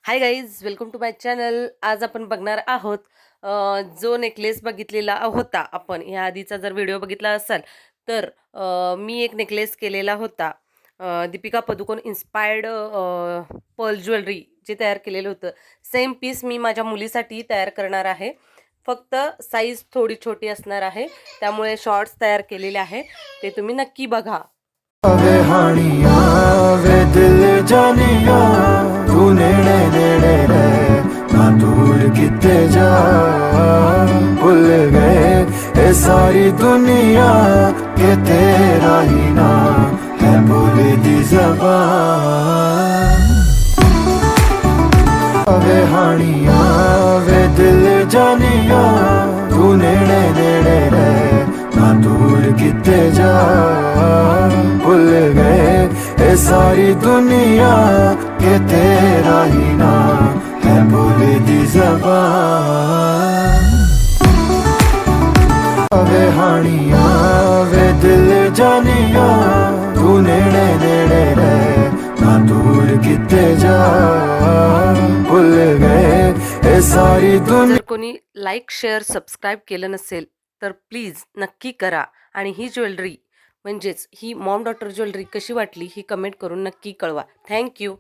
High guys, welcome to my channel. आज आपण बघणार आहोत जो नेकलेस बघितलेला होता. आपण ह्या आधीचा जर व्हिडिओ बघितला असाल तर मी एक नेकलेस केलेला होता. Deepika Padukone inspired pearl jewellery जे तयार केलेलं होतं, सेम पीस मी माझ्या मुलीसाठी तयार करणार आहे. फक्त साईज थोडी छोटी असणार आहे, त्यामुळे शॉर्ट्स तयार केलेले आहे, ते तुम्ही नक्की बघा. वे हानिया वे दिल जानिया तू नेड़े नेड़े रहे ना दूर किते जा भूल गए ये सारी दुनिया के तेरा ही नाम है बोले दी ज़बान वे हानिया वे दिल जानिया तू नेड़े नेड़े रहे ना दूर किते जा भूल गए ये सारी दुनिया के तेरा ही नाम है बोले दी ज़बान वे हानिया वे दिल जानिया तू नेड़े नेड़े रहे ना दूर किते जा भूल गए ये सारी दुनिया. जर कोणी लाईक शेअर सबस्क्राईब केलं नसेल तर प्लीज नक्की करा. आणि ही ज्वेलरी म्हणजेच ही मॉम डॉटर ज्वेलरी कशी वाटली ही कमेंट करून नक्की कळवा. थँक्यू.